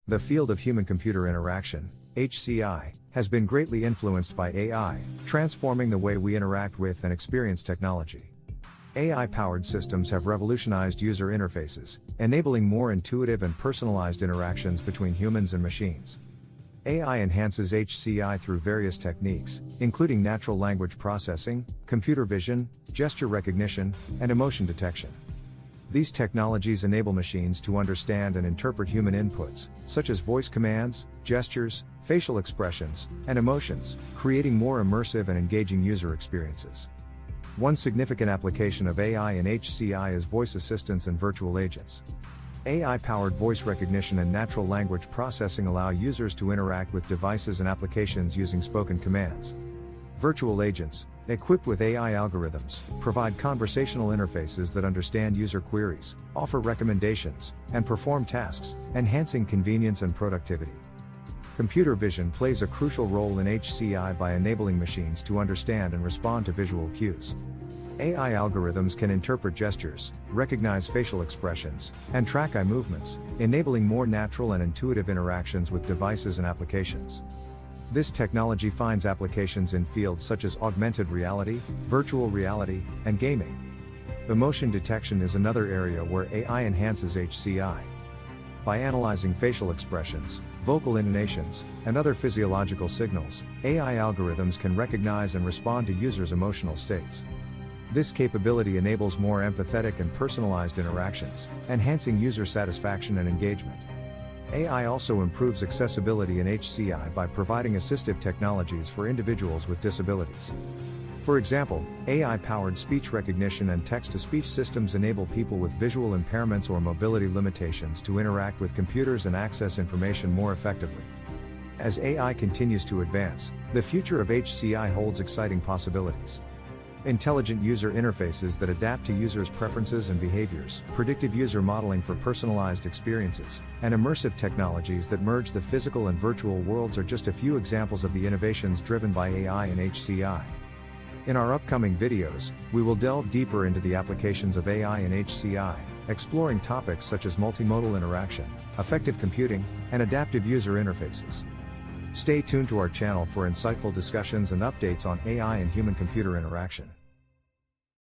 The field of human-computer interaction, HCI, has been greatly influenced by AI, transforming the way we interact with and experience technology. AI-powered systems have revolutionized user interfaces, enabling more intuitive and personalized interactions between humans and machines. AI enhances HCI through various techniques, including natural language processing, computer vision, gesture recognition, and emotion detection. These technologies enable machines to understand and interpret human inputs, such as voice commands, gestures, facial expressions, and emotions, creating more immersive and engaging user experiences. One significant application of AI in HCI is voice assistants and virtual agents. AI-powered voice recognition and natural language processing allow users to interact with devices and applications using spoken commands. Virtual agents, equipped with AI algorithms, provide conversational interfaces that understand user queries, offer recommendations, and perform tasks, enhancing convenience and productivity. Computer vision plays a crucial role in HCI by enabling machines to understand and respond to visual cues. AI algorithms can interpret gestures, recognize facial expressions, and track eye movements, enabling more natural and intuitive interactions with devices and applications. This technology finds applications in fields such as augmented reality, virtual reality, and gaming. Emotion detection is another area where AI enhances HCI. By analyzing facial expressions, vocal intonations, and other physiological signals, AI algorithms can recognize and respond to users' emotional states. This capability enables more empathetic and personalized interactions, enhancing user satisfaction and engagement. AI also improves accessibility in HCI by providing assistive technologies for individuals with disabilities. For example, AI-powered speech recognition and text-to-speech systems enable people with visual impairments or mobility limitations to interact with computers and access information more effectively. As AI continues to advance, the future of HCI holds exciting possibilities. Intelligent user interfaces that adapt to users' preferences and behaviors, predictive user modeling for personalized experiences, and immersive technologies that merge the physical and virtual worlds are just a few examples of the innovations driven by AI and HCI. In our upcoming videos, we will delve deeper into the applications of AI and HCI, exploring topics such as multimodal interaction, effective computing, and adaptive user interfaces. Stay tuned to our channel for insightful discussions and updates on AI and human-computer interaction.